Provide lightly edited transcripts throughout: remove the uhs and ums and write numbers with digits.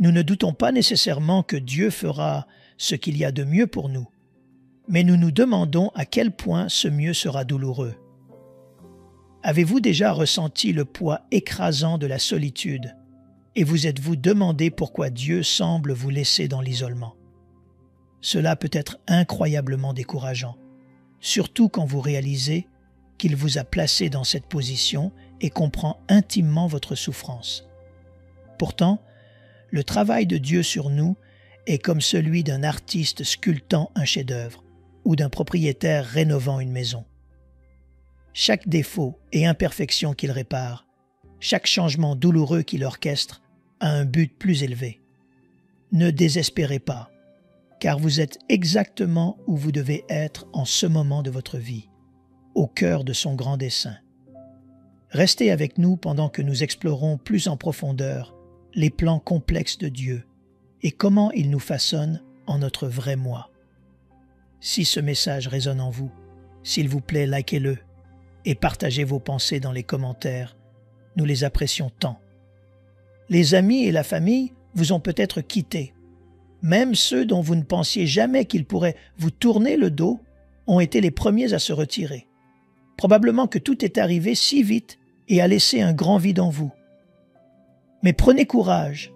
Nous ne doutons pas nécessairement que Dieu fera ce qu'il y a de mieux pour nous, mais nous nous demandons à quel point ce mieux sera douloureux. Avez-vous déjà ressenti le poids écrasant de la solitude et vous êtes-vous demandé pourquoi Dieu semble vous laisser dans l'isolement? Cela peut être incroyablement décourageant, surtout quand vous réalisez qu'il vous a placé dans cette position et comprend intimement votre souffrance. Pourtant, le travail de Dieu sur nous est comme celui d'un artiste sculptant un chef-d'œuvre ou d'un propriétaire rénovant une maison. Chaque défaut et imperfection qu'il répare, chaque changement douloureux qu'il orchestre a un but plus élevé. Ne désespérez pas, car vous êtes exactement où vous devez être en ce moment de votre vie, au cœur de son grand dessein. Restez avec nous pendant que nous explorons plus en profondeur les plans complexes de Dieu et comment il nous façonne en notre vrai moi. Si ce message résonne en vous, s'il vous plaît, likez-le et partagez vos pensées dans les commentaires. Nous les apprécions tant. Les amis et la famille vous ont peut-être quitté. Même ceux dont vous ne pensiez jamais qu'ils pourraient vous tourner le dos ont été les premiers à se retirer. Probablement que tout est arrivé si vite et a laissé un grand vide en vous. Mais prenez courage,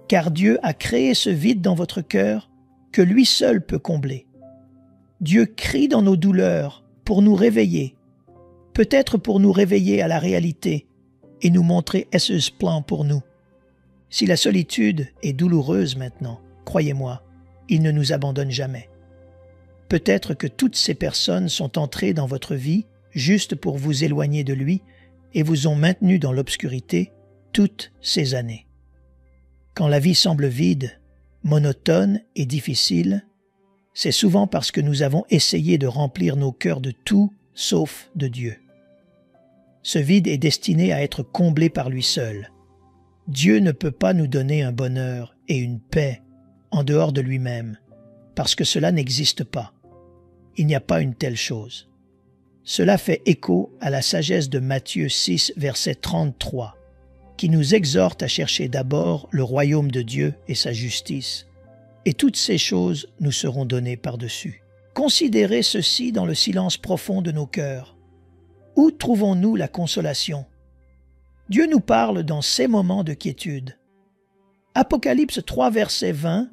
car Dieu a créé ce vide dans votre cœur que lui seul peut combler. Dieu crie dans nos douleurs pour nous réveiller, peut-être pour nous réveiller à la réalité et nous montrer ce plan pour nous. Si la solitude est douloureuse maintenant, croyez-moi, il ne nous abandonne jamais. Peut-être que toutes ces personnes sont entrées dans votre vie juste pour vous éloigner de lui et vous ont maintenu dans l'obscurité toutes ces années. Quand la vie semble vide, monotone et difficile, c'est souvent parce que nous avons essayé de remplir nos cœurs de tout sauf de Dieu. Ce vide est destiné à être comblé par lui seul. Dieu ne peut pas nous donner un bonheur et une paix en dehors de lui-même, parce que cela n'existe pas. Il n'y a pas une telle chose. Cela fait écho à la sagesse de Matthieu 6, verset 33, qui nous exhorte à chercher d'abord le royaume de Dieu et sa justice, et toutes ces choses nous seront données par-dessus. Considérez ceci dans le silence profond de nos cœurs. Où trouvons-nous la consolation? Dieu nous parle dans ces moments de quiétude. Apocalypse 3, verset 20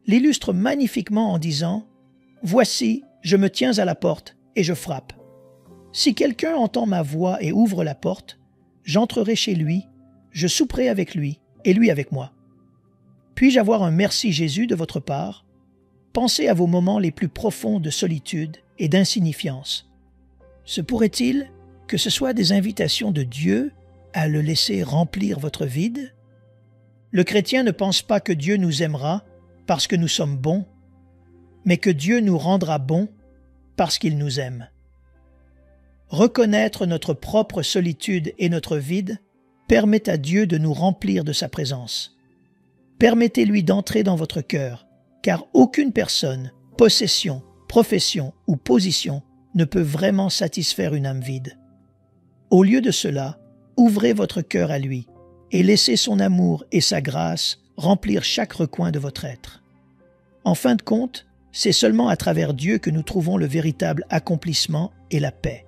l'illustre magnifiquement en disant « Voici, je me tiens à la porte et je frappe. Si quelqu'un entend ma voix et ouvre la porte, j'entrerai chez lui, je souperai avec lui et lui avec moi. Puis-je avoir un merci Jésus de votre part? Pensez à vos moments les plus profonds de solitude et d'insignifiance. Se pourrait-il que ce soit des invitations de Dieu à le laisser remplir votre vide? Le chrétien ne pense pas que Dieu nous aimera parce que nous sommes bons, mais que Dieu nous rendra bons parce qu'il nous aime. Reconnaître notre propre solitude et notre vide permet à Dieu de nous remplir de sa présence. Permettez-lui d'entrer dans votre cœur, car aucune personne, possession, profession ou position ne peut vraiment satisfaire une âme vide. Au lieu de cela, ouvrez votre cœur à lui et laissez son amour et sa grâce remplir chaque recoin de votre être. En fin de compte, c'est seulement à travers Dieu que nous trouvons le véritable accomplissement et la paix.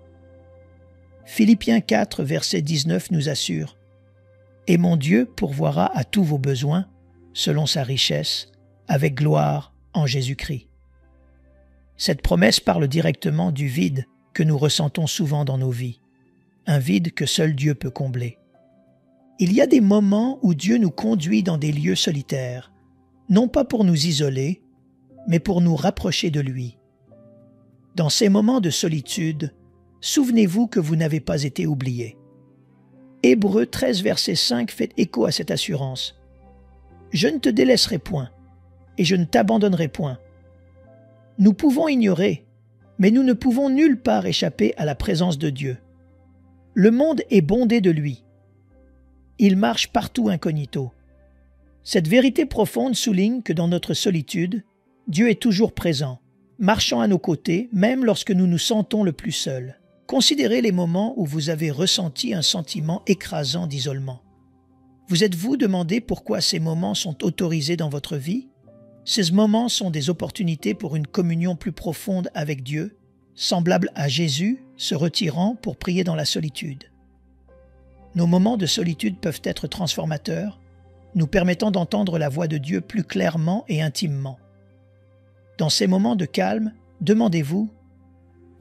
Philippiens 4, verset 19 nous assure « Et mon Dieu pourvoira à tous vos besoins, selon sa richesse, avec gloire en Jésus-Christ. » Cette promesse parle directement du vide que nous ressentons souvent dans nos vies, un vide que seul Dieu peut combler. Il y a des moments où Dieu nous conduit dans des lieux solitaires, non pas pour nous isoler, mais pour nous rapprocher de lui. Dans ces moments de solitude, souvenez-vous que vous n'avez pas été oublié. Hébreux 13, verset 5 fait écho à cette assurance. « Je ne te délaisserai point, et je ne t'abandonnerai point. » Nous pouvons ignorer, mais nous ne pouvons nulle part échapper à la présence de Dieu. Le monde est bondé de lui. Il marche partout incognito. Cette vérité profonde souligne que dans notre solitude, Dieu est toujours présent, marchant à nos côtés, même lorsque nous nous sentons le plus seuls. Considérez les moments où vous avez ressenti un sentiment écrasant d'isolement. Vous êtes-vous demandé pourquoi ces moments sont autorisés dans votre vie? Ces moments sont des opportunités pour une communion plus profonde avec Dieu, semblable à Jésus se retirant pour prier dans la solitude. Nos moments de solitude peuvent être transformateurs, nous permettant d'entendre la voix de Dieu plus clairement et intimement. Dans ces moments de calme, demandez-vous,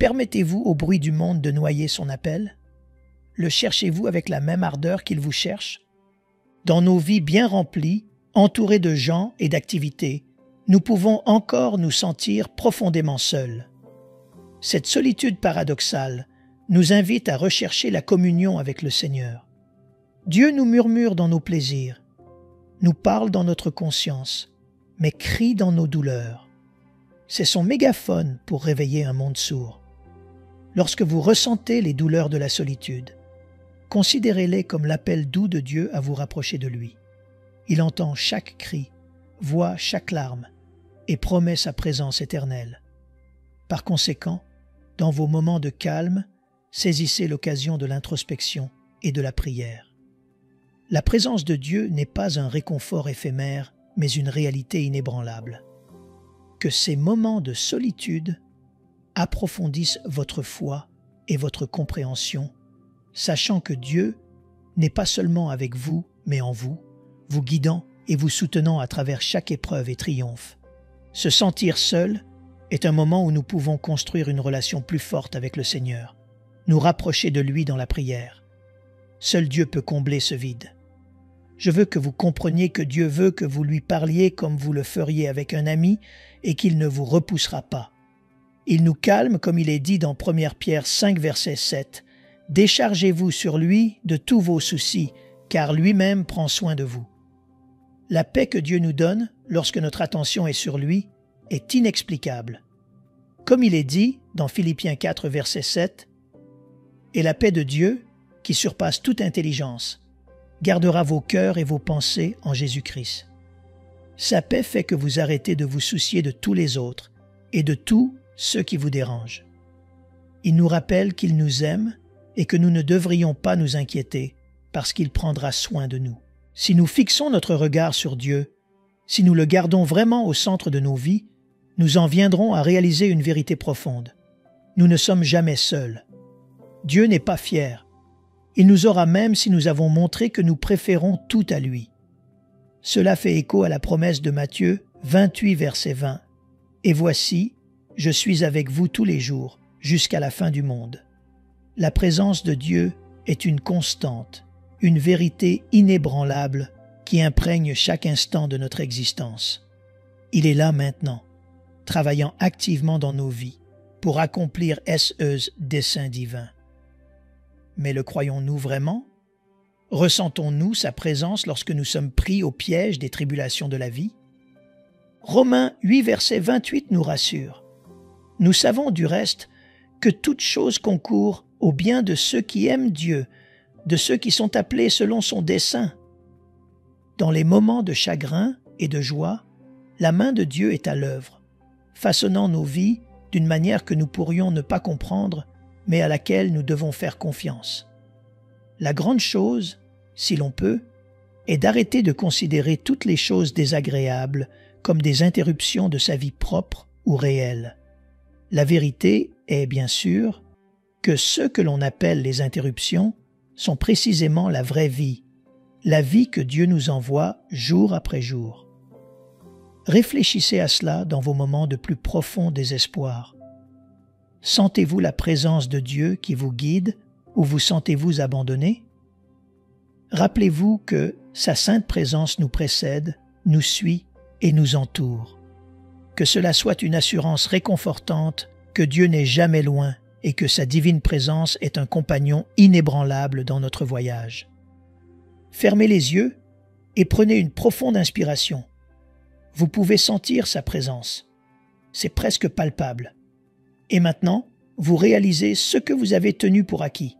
permettez-vous au bruit du monde de noyer son appel? Le cherchez-vous avec la même ardeur qu'il vous cherche? Dans nos vies bien remplies, entourées de gens et d'activités, nous pouvons encore nous sentir profondément seuls. Cette solitude paradoxale nous invite à rechercher la communion avec le Seigneur. Dieu nous murmure dans nos plaisirs, nous parle dans notre conscience, mais crie dans nos douleurs. C'est son mégaphone pour réveiller un monde sourd. Lorsque vous ressentez les douleurs de la solitude, considérez-les comme l'appel doux de Dieu à vous rapprocher de lui. Il entend chaque cri, voit chaque larme et promet sa présence éternelle. Par conséquent, dans vos moments de calme, saisissez l'occasion de l'introspection et de la prière. La présence de Dieu n'est pas un réconfort éphémère, mais une réalité inébranlable. Que ces moments de solitude approfondissent votre foi et votre compréhension, sachant que Dieu n'est pas seulement avec vous, mais en vous, vous guidant et vous soutenant à travers chaque épreuve et triomphe. Se sentir seul est un moment où nous pouvons construire une relation plus forte avec le Seigneur, nous rapprocher de lui dans la prière. Seul Dieu peut combler ce vide. Je veux que vous compreniez que Dieu veut que vous lui parliez comme vous le feriez avec un ami et qu'il ne vous repoussera pas. Il nous calme comme il est dit dans 1 Pierre 5, verset 7. « Déchargez-vous sur lui de tous vos soucis, car lui-même prend soin de vous. » La paix que Dieu nous donne lorsque notre attention est sur lui est inexplicable. Comme il est dit dans Philippiens 4, verset 7, « Et la paix de Dieu, qui surpasse toute intelligence, gardera vos cœurs et vos pensées en Jésus-Christ. » Sa paix fait que vous arrêtez de vous soucier de tous les autres et de tous ceux qui vous dérangent. Il nous rappelle qu'il nous aime et que nous ne devrions pas nous inquiéter parce qu'il prendra soin de nous. Si nous fixons notre regard sur Dieu, si nous le gardons vraiment au centre de nos vies, nous en viendrons à réaliser une vérité profonde. Nous ne sommes jamais seuls. Dieu n'est pas fier. Il nous aura même si nous avons montré que nous préférons tout à lui. Cela fait écho à la promesse de Matthieu 28, verset 20. « Et voici, je suis avec vous tous les jours, jusqu'à la fin du monde. » La présence de Dieu est une constante, une vérité inébranlable qui imprègne chaque instant de notre existence. Il est là maintenant, travaillant activement dans nos vies pour accomplir ses desseins divins. Mais le croyons-nous vraiment? Ressentons-nous sa présence lorsque nous sommes pris au piège des tribulations de la vie? Romains 8, verset 28 nous rassure. Nous savons du reste que toute chose concourt au bien de ceux qui aiment Dieu, de ceux qui sont appelés selon son dessein. Dans les moments de chagrin et de joie, la main de Dieu est à l'œuvre, façonnant nos vies d'une manière que nous pourrions ne pas comprendre, mais à laquelle nous devons faire confiance. La grande chose, si l'on peut, est d'arrêter de considérer toutes les choses désagréables comme des interruptions de sa vie propre ou réelle. La vérité est, bien sûr, que ce que l'on appelle les interruptions sont précisément la vraie vie, la vie que Dieu nous envoie jour après jour. Réfléchissez à cela dans vos moments de plus profond désespoir. Sentez-vous la présence de Dieu qui vous guide ou vous sentez-vous abandonné? Rappelez-vous que sa sainte présence nous précède, nous suit et nous entoure. Que cela soit une assurance réconfortante que Dieu n'est jamais loin et que sa divine présence est un compagnon inébranlable dans notre voyage. Fermez les yeux et prenez une profonde inspiration. Vous pouvez sentir sa présence. C'est presque palpable. Et maintenant, vous réalisez ce que vous avez tenu pour acquis.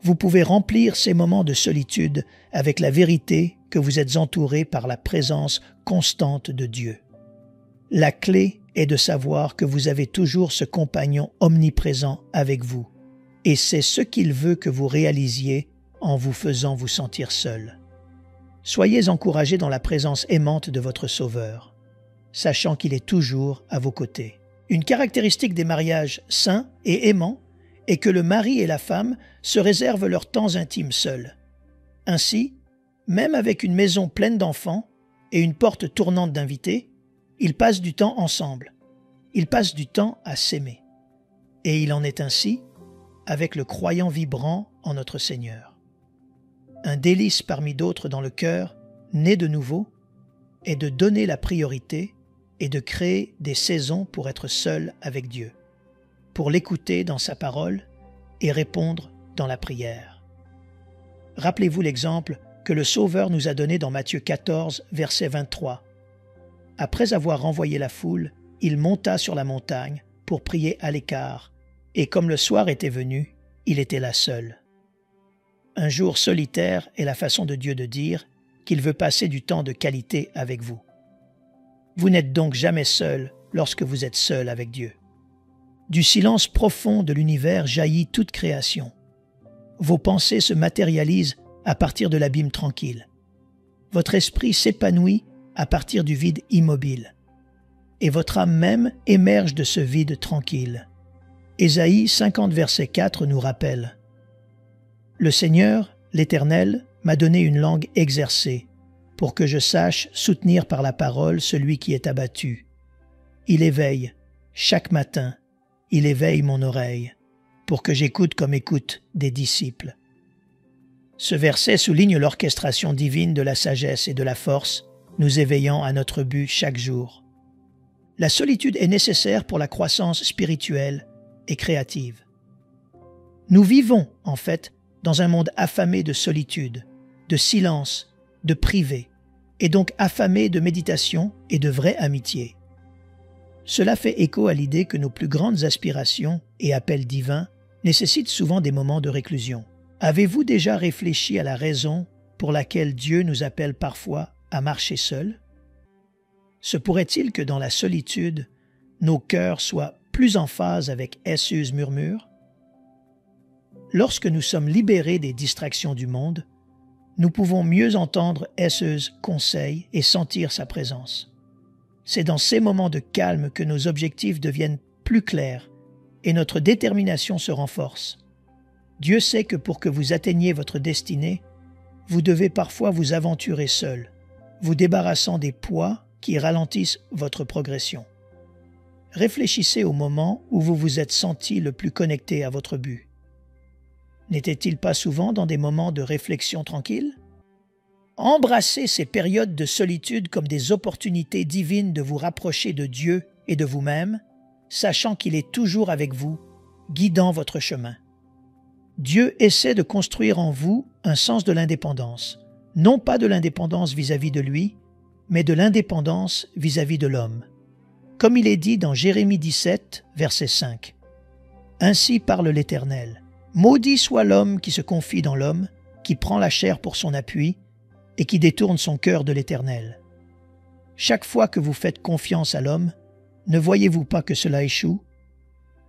Vous pouvez remplir ces moments de solitude avec la vérité que vous êtes entouré par la présence constante de Dieu. La clé est de savoir que vous avez toujours ce compagnon omniprésent avec vous, et c'est ce qu'il veut que vous réalisiez en vous faisant vous sentir seul. Soyez encouragés dans la présence aimante de votre Sauveur, sachant qu'il est toujours à vos côtés. Une caractéristique des mariages saints et aimants est que le mari et la femme se réservent leurs temps intimes seuls. Ainsi, même avec une maison pleine d'enfants et une porte tournante d'invités, ils passent du temps ensemble. Ils passent du temps à s'aimer. Et il en est ainsi avec le croyant vibrant en notre Seigneur. Un délice parmi d'autres dans le cœur, né de nouveau, est de donner la priorité et de créer des saisons pour être seul avec Dieu, pour l'écouter dans sa parole et répondre dans la prière. Rappelez-vous l'exemple que le Sauveur nous a donné dans Matthieu 14, verset 23. Après avoir renvoyé la foule, il monta sur la montagne pour prier à l'écart, et comme le soir était venu, il était là seul. Un jour solitaire est la façon de Dieu de dire qu'il veut passer du temps de qualité avec vous. Vous n'êtes donc jamais seul lorsque vous êtes seul avec Dieu. Du silence profond de l'univers jaillit toute création. Vos pensées se matérialisent à partir de l'abîme tranquille. Votre esprit s'épanouit à partir du vide immobile. Et votre âme même émerge de ce vide tranquille. Ésaïe 50, verset 4 nous rappelle « Le Seigneur, l'Éternel, m'a donné une langue exercée, pour que je sache soutenir par la parole celui qui est abattu. Il éveille, chaque matin, il éveille mon oreille, pour que j'écoute comme écoutent des disciples. » Ce verset souligne l'orchestration divine de la sagesse et de la force, nous éveillant à notre but chaque jour. La solitude est nécessaire pour la croissance spirituelle et créative. Nous vivons, en fait, dans un monde affamé de solitude, de silence, de privé, et donc affamé de méditation et de vraie amitié. Cela fait écho à l'idée que nos plus grandes aspirations et appels divins nécessitent souvent des moments de réclusion. Avez-vous déjà réfléchi à la raison pour laquelle Dieu nous appelle parfois à marcher seuls? Se pourrait-il que dans la solitude, nos cœurs soient plus en phase avec Esseuse murmure? Lorsque nous sommes libérés des distractions du monde, nous pouvons mieux entendre Esseuse conseil et sentir sa présence. C'est dans ces moments de calme que nos objectifs deviennent plus clairs et notre détermination se renforce. Dieu sait que pour que vous atteigniez votre destinée, vous devez parfois vous aventurer seul, vous débarrassant des poids qui ralentissent votre progression. Réfléchissez au moment où vous vous êtes senti le plus connecté à votre but. N'était-il pas souvent dans des moments de réflexion tranquille? Embrassez ces périodes de solitude comme des opportunités divines de vous rapprocher de Dieu et de vous-même, sachant qu'il est toujours avec vous, guidant votre chemin. Dieu essaie de construire en vous un sens de l'indépendance, non pas de l'indépendance vis-à-vis de lui, mais de l'indépendance vis-à-vis de l'homme. Comme il est dit dans Jérémie 17, verset 5. « Ainsi parle l'Éternel. Maudit soit l'homme qui se confie dans l'homme, qui prend la chair pour son appui et qui détourne son cœur de l'Éternel. Chaque fois que vous faites confiance à l'homme, ne voyez-vous pas que cela échoue?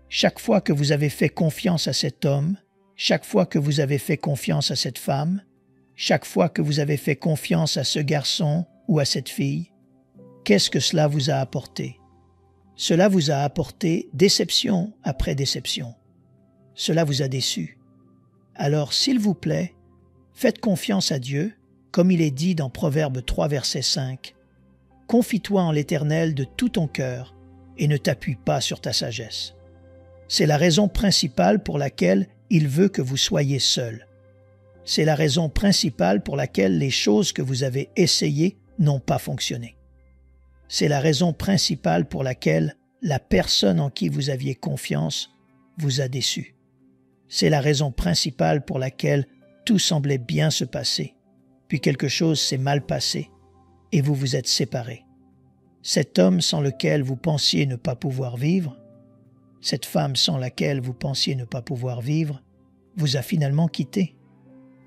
Chaque fois que vous avez fait confiance à cet homme, chaque fois que vous avez fait confiance à cette femme, chaque fois que vous avez fait confiance à ce garçon ou à cette fille, qu'est-ce que cela vous a apporté? Cela vous a apporté déception après déception. Cela vous a déçu. Alors, s'il vous plaît, faites confiance à Dieu, comme il est dit dans Proverbe 3, verset 5. « Confie-toi en l'Éternel de tout ton cœur et ne t'appuie pas sur ta sagesse. » C'est la raison principale pour laquelle il veut que vous soyez seul. C'est la raison principale pour laquelle les choses que vous avez essayées n'ont pas fonctionné. C'est la raison principale pour laquelle la personne en qui vous aviez confiance vous a déçu. C'est la raison principale pour laquelle tout semblait bien se passer, puis quelque chose s'est mal passé et vous vous êtes séparés. Cet homme sans lequel vous pensiez ne pas pouvoir vivre, cette femme sans laquelle vous pensiez ne pas pouvoir vivre, vous a finalement quitté.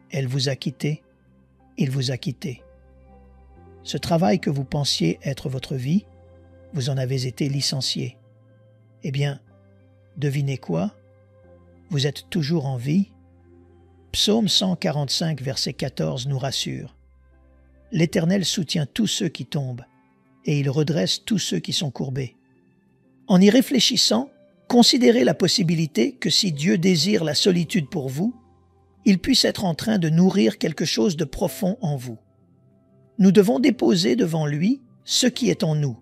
Elle vous a quitté, il vous a quitté. Ce travail que vous pensiez être votre vie, vous en avez été licencié. Eh bien, devinez quoi? Vous êtes toujours en vie. Psaume 145, verset 14 nous rassure. l'Éternel soutient tous ceux qui tombent, et il redresse tous ceux qui sont courbés. En y réfléchissant, considérez la possibilité que si Dieu désire la solitude pour vous, il puisse être en train de nourrir quelque chose de profond en vous. Nous devons déposer devant lui ce qui est en nous,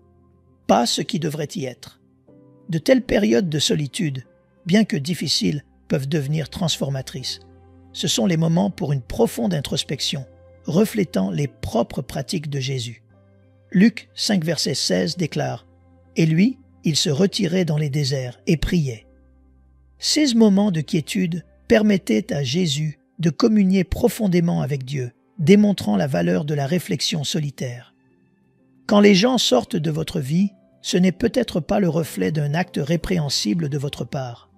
pas ce qui devrait y être. De telles périodes de solitude, bien que difficiles, peuvent devenir transformatrices. Ce sont les moments pour une profonde introspection, reflétant les propres pratiques de Jésus. Luc 5, verset 16 déclare « Et lui, il se retirait dans les déserts et priait. » Ces moments de quiétude permettaient à Jésus de communier profondément avec Dieu, démontrant la valeur de la réflexion solitaire. Quand les gens sortent de votre vie, ce n'est peut-être pas le reflet d'un acte répréhensible de votre part.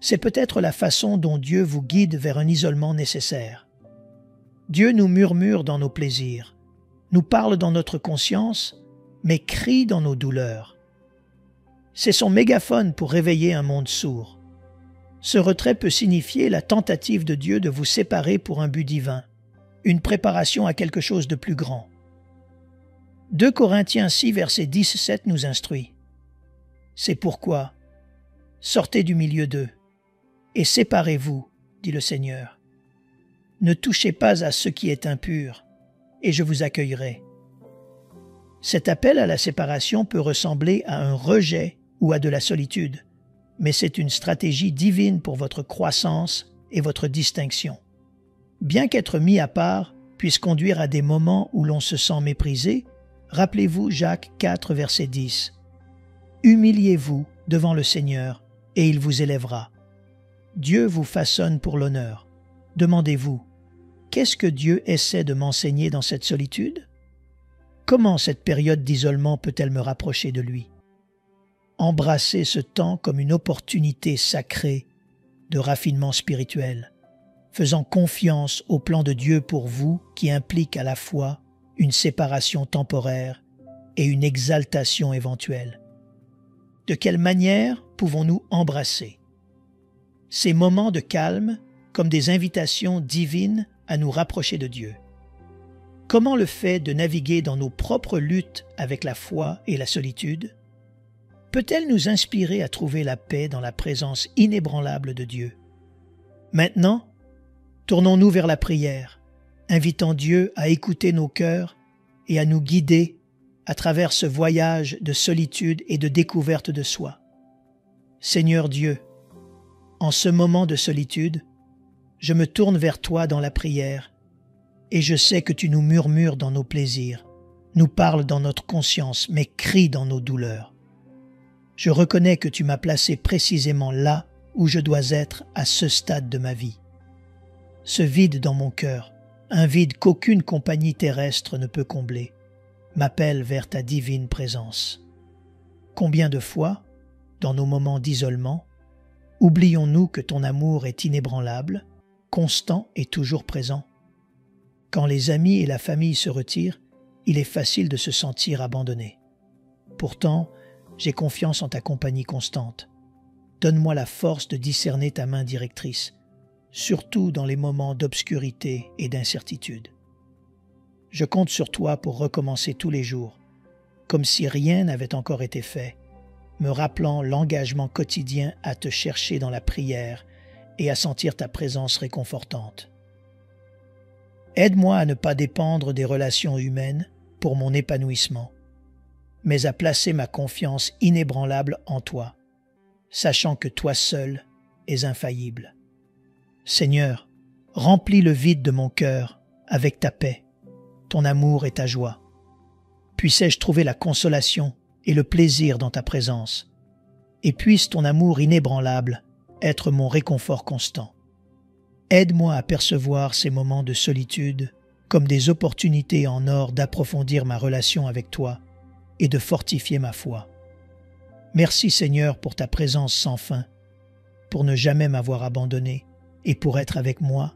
C'est peut-être la façon dont Dieu vous guide vers un isolement nécessaire. Dieu nous murmure dans nos plaisirs, nous parle dans notre conscience, mais crie dans nos douleurs. C'est son mégaphone pour réveiller un monde sourd. Ce retrait peut signifier la tentative de Dieu de vous séparer pour un but divin, une préparation à quelque chose de plus grand. 2 Corinthiens 6, verset 10-7 nous instruit. C'est pourquoi, sortez du milieu d'eux, et séparez-vous, dit le Seigneur. Ne touchez pas à ce qui est impur, et je vous accueillerai. Cet appel à la séparation peut ressembler à un rejet ou à de la solitude, mais c'est une stratégie divine pour votre croissance et votre distinction. Bien qu'être mis à part puisse conduire à des moments où l'on se sent méprisé, rappelez-vous Jacques 4, verset 10. « Humiliez-vous devant le Seigneur, et il vous élèvera. Dieu vous façonne pour l'honneur. Demandez-vous, qu'est-ce que Dieu essaie de m'enseigner dans cette solitude? Comment cette période d'isolement peut-elle me rapprocher de lui? » Embrassez ce temps comme une opportunité sacrée de raffinement spirituel, faisant confiance au plan de Dieu pour vous qui implique à la fois une séparation temporaire et une exaltation éventuelle. De quelle manière pouvons-nous embrasser ces moments de calme comme des invitations divines à nous rapprocher de Dieu? Comment le fait de naviguer dans nos propres luttes avec la foi et la solitude peut-elle nous inspirer à trouver la paix dans la présence inébranlable de Dieu? Maintenant, tournons-nous vers la prière, invitant Dieu à écouter nos cœurs et à nous guider à travers ce voyage de solitude et de découverte de soi. Seigneur Dieu, en ce moment de solitude, je me tourne vers toi dans la prière et je sais que tu nous murmures dans nos plaisirs, nous parles dans notre conscience, mais cries dans nos douleurs. Je reconnais que tu m'as placé précisément là où je dois être à ce stade de ma vie. Ce vide dans mon cœur, un vide qu'aucune compagnie terrestre ne peut combler, m'appelle vers ta divine présence. Combien de fois, dans nos moments d'isolement, oublions-nous que ton amour est inébranlable, constant et toujours présent? Quand les amis et la famille se retirent, il est facile de se sentir abandonné. Pourtant, j'ai confiance en ta compagnie constante. Donne-moi la force de discerner ta main directrice, surtout dans les moments d'obscurité et d'incertitude. Je compte sur toi pour recommencer tous les jours, comme si rien n'avait encore été fait, me rappelant l'engagement quotidien à te chercher dans la prière et à sentir ta présence réconfortante. Aide-moi à ne pas dépendre des relations humaines pour mon épanouissement, mais à placer ma confiance inébranlable en toi, sachant que toi seul es infaillible. Seigneur, remplis le vide de mon cœur avec ta paix, ton amour et ta joie. Puissais-je trouver la consolation et le plaisir dans ta présence, et puisse ton amour inébranlable être mon réconfort constant. Aide-moi à percevoir ces moments de solitude comme des opportunités en or d'approfondir ma relation avec toi et de fortifier ma foi. Merci Seigneur pour ta présence sans fin, pour ne jamais m'avoir abandonné et pour être avec moi,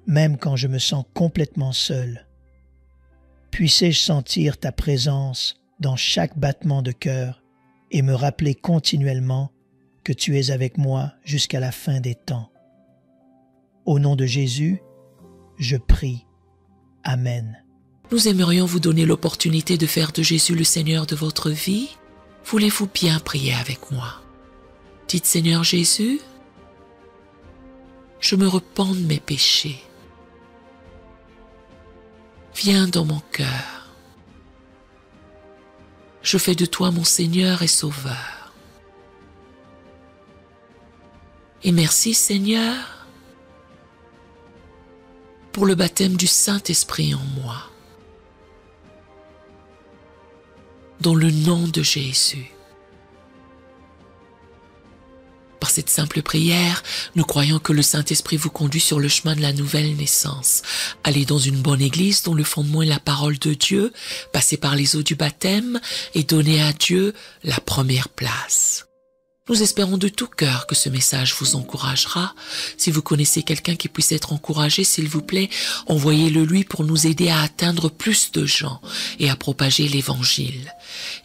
même quand je me sens complètement seul. Puissais-je sentir ta présence dans chaque battement de cœur et me rappeler continuellement que tu es avec moi jusqu'à la fin des temps. Au nom de Jésus, je prie. Amen. Nous aimerions vous donner l'opportunité de faire de Jésus le Seigneur de votre vie. Voulez-vous bien prier avec moi? Dites: Seigneur Jésus, je me repens de mes péchés. Viens dans mon cœur. Je fais de toi mon Seigneur et Sauveur. Et merci Seigneur pour le baptême du Saint-Esprit en moi. Dans le nom de Jésus. Par cette simple prière, nous croyons que le Saint-Esprit vous conduit sur le chemin de la nouvelle naissance. Allez dans une bonne église dont le fondement est la parole de Dieu, passez par les eaux du baptême et donnez à Dieu la première place. Nous espérons de tout cœur que ce message vous encouragera. Si vous connaissez quelqu'un qui puisse être encouragé, s'il vous plaît, envoyez-le lui pour nous aider à atteindre plus de gens et à propager l'Évangile.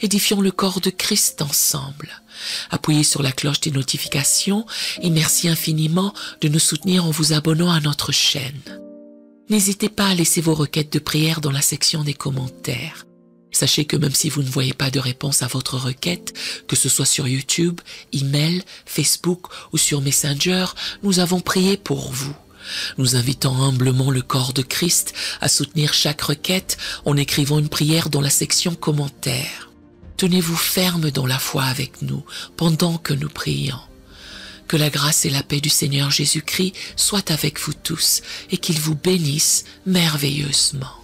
Édifions le corps de Christ ensemble. Appuyez sur la cloche des notifications et merci infiniment de nous soutenir en vous abonnant à notre chaîne. N'hésitez pas à laisser vos requêtes de prière dans la section des commentaires. Sachez que même si vous ne voyez pas de réponse à votre requête, que ce soit sur YouTube, email, Facebook ou sur Messenger, nous avons prié pour vous. Nous invitons humblement le corps de Christ à soutenir chaque requête en écrivant une prière dans la section commentaires. Tenez-vous ferme dans la foi avec nous pendant que nous prions. Que la grâce et la paix du Seigneur Jésus-Christ soient avec vous tous et qu'il vous bénisse merveilleusement.